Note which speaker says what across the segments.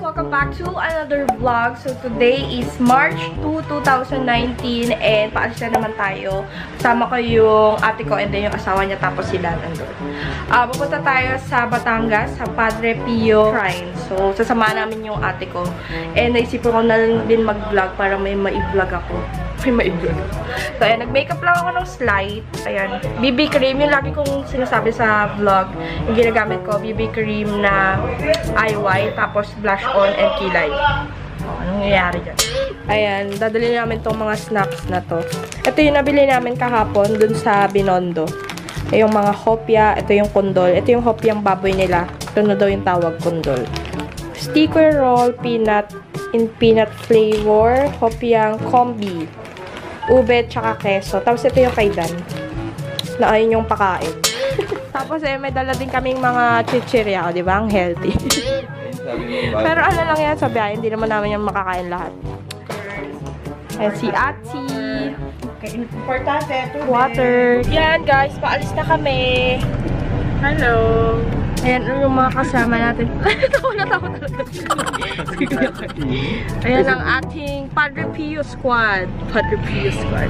Speaker 1: Welcome back to another vlog. So today is March 2, 2019 and paalis na naman tayo. Kasama ko yung ate ko and then yung asawa niya tapos sila nandun. Pupunta tayo sa Batangas, sa Padre Pio Shrine. So sasamahan namin yung ate ko. And naisipan ko na din mag-vlog para may ma-vlog ako. So ayan, nag-makeup lang ako ng slight. Ayan, BB cream. Yung lagi kong sinasabi sa vlog. Yung ginagamit ko, BB cream na IY. Tapos blush on and kilay. Anong nangyayari dyan? Ayan, dadali namin tong mga snacks na to. Ito yung nabili namin kahapon dun sa Binondo. Ito yung mga hopya. Ito yung kondol. Ito yung hopyang baboy nila. Ito na daw yung tawag kondol. Sticker roll, peanut in peanut flavor. Hopyang combi. Ube, tsaka keso. Tapos ito yung kay Dan. Na ayun yung pakain. Tapos may dala din kaming mga chichirya. O, diba? Ang healthy. Pero ano lang yan sa biyahe. Hindi naman namin yung makakain lahat. Ayan si Ati.
Speaker 2: Importante.
Speaker 1: Water. Yan guys. Paalis na kami.
Speaker 2: Hello.
Speaker 1: Ayan yung mga kasama natin. Tawa na talaga. Ayan ang ating Padre Pio squad. Padre Pio squad.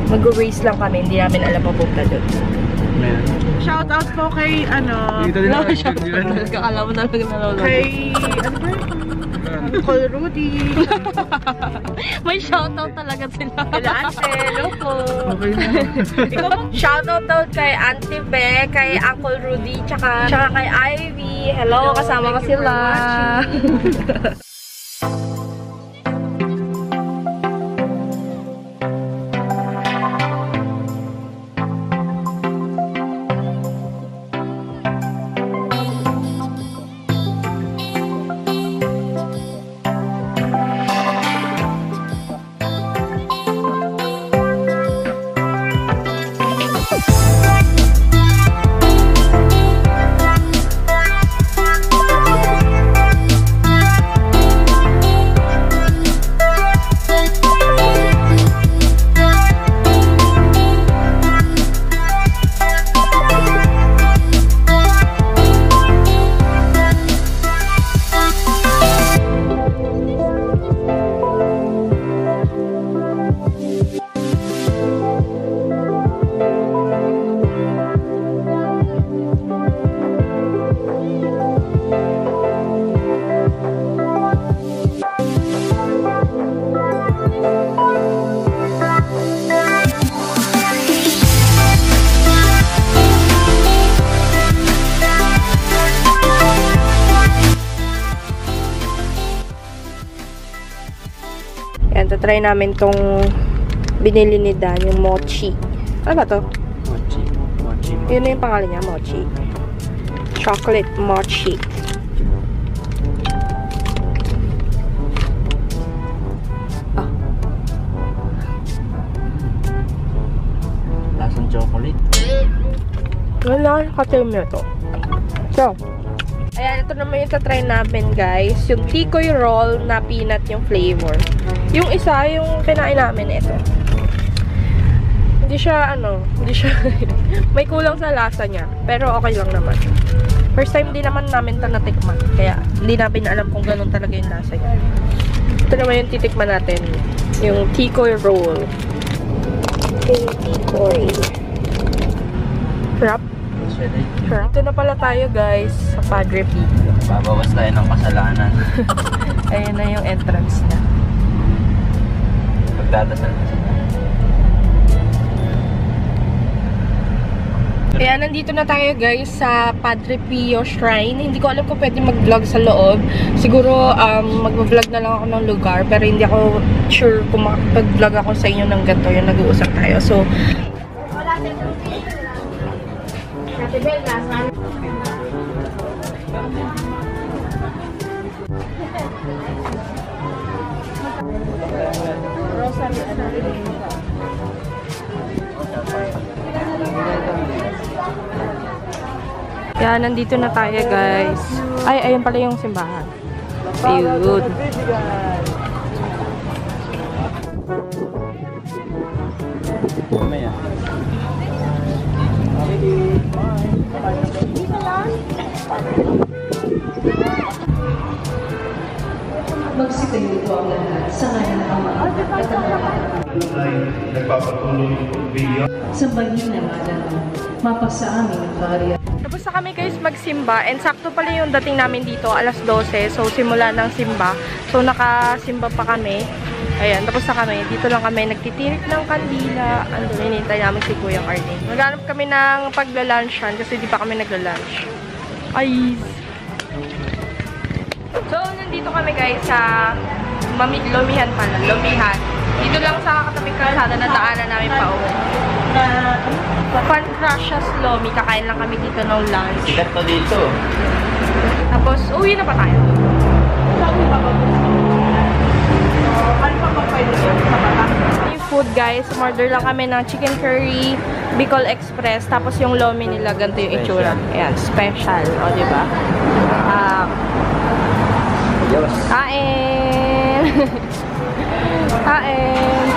Speaker 1: Mag-race lang kami. Hindi namin alam mapunta doon.
Speaker 2: Shout out po kay
Speaker 1: Shout out. Kakala mo na lang nalolo.
Speaker 2: Kay Uncle Rudy.
Speaker 1: May shout out talaga sila.
Speaker 2: Kila Ante, hello po.
Speaker 1: Okay na. Shout out daw kay Auntie Be, kay Uncle Rudy, tsaka kay Ivy. Hello, kasama ko sila. Yan, tatry namin tong binili ni Dan, yung mochi. Ano ba to?
Speaker 3: Mochi.
Speaker 1: Yun na yung pangalan niya, mochi. Chocolate mochi. Ah.
Speaker 3: Lasang chocolate.
Speaker 1: Wala, katim nyo to. So, ayan, ito naman yung tatry namin, guys. Yung tikoy roll na peanut yung flavor. Yung isa, yung kinain namin, ito. Hindi siya, may kulang sa lasa niya. Pero okay lang naman. First time din naman namin ito natikman. Kaya, hindi namin alam kung ganun talaga yung lasa niya. Ito naman yung titikman natin. Yung tikoy roll. Yung tikoy. Sarap. Sarap. Ito na pala tayo, guys, sa Padre Pio.
Speaker 3: Babawas tayo ng kasalanan.
Speaker 1: Ayan na yung entrance na.
Speaker 3: Magdadasal na sila.
Speaker 1: Kaya nandito na tayo, guys, sa Padre Pio Shrine. Hindi ko alam kung pwede mag-vlog sa loob. Siguro mag-vlog na lang ako ng lugar. Pero hindi ako sure kung makapag-vlog ako sa inyo ng ganito. Yung nag-uusap tayo. So, yan, nandito na tayo, guys. Ay, ayun pala yung simbahan. Ayun.
Speaker 3: Mamaya.
Speaker 4: Magsitayo po ang lahat sa ngayon ng Ama at ng Anak.
Speaker 5: Ay nagpapatuloy bilang
Speaker 4: Sambahin ang ngalan mo. Mapasa amin ang kaharian.
Speaker 1: Tapos na kami guys magsimba and sakto pala yung dating namin dito alas 12. So simula ng simba. So nakasimba pa kami. Ayan, tapos na kami. Dito lang kami nagtitirik ng kandila. Andun, hinintay namin si Kuya Arnie. Naghanap kami ng pagla-lunchan kasi di pa kami nagla-lunch. Ay! So, nandito kami guys sa Lumihan pala. Lumihan. Dito lang sa katabing kalsada na daanan namin pa uwi. Pancrashas Lomi. Kakain lang kami dito ng lunch.
Speaker 3: Sikat to dito.
Speaker 1: Tapos, uwi na pa tayo. Yung food guys, order lang kami ng chicken curry, Bicol Express, tapos yung lomi nila, ganito yung itsura. Ayan, special. O, diba?
Speaker 3: Diyos.
Speaker 1: Kain! Kain!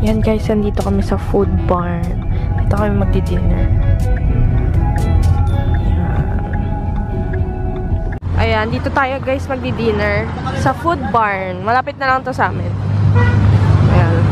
Speaker 1: Yan guys, nandito kami sa food barn. Dito kami magdi-dinner. Ayan, dito tayo guys magdi-dinner sa food barn. Malapit na lang to sa amin. Ayan.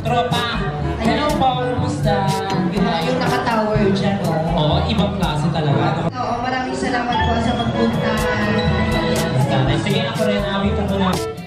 Speaker 6: Tropa, hello po, kumusta?
Speaker 7: Yung naka-tower dyan, oh.
Speaker 6: Oo, ibang klase talaga.
Speaker 7: Oo, maraming salamat po sa pagpunta.
Speaker 6: Sige, ako rin, awit ko muna.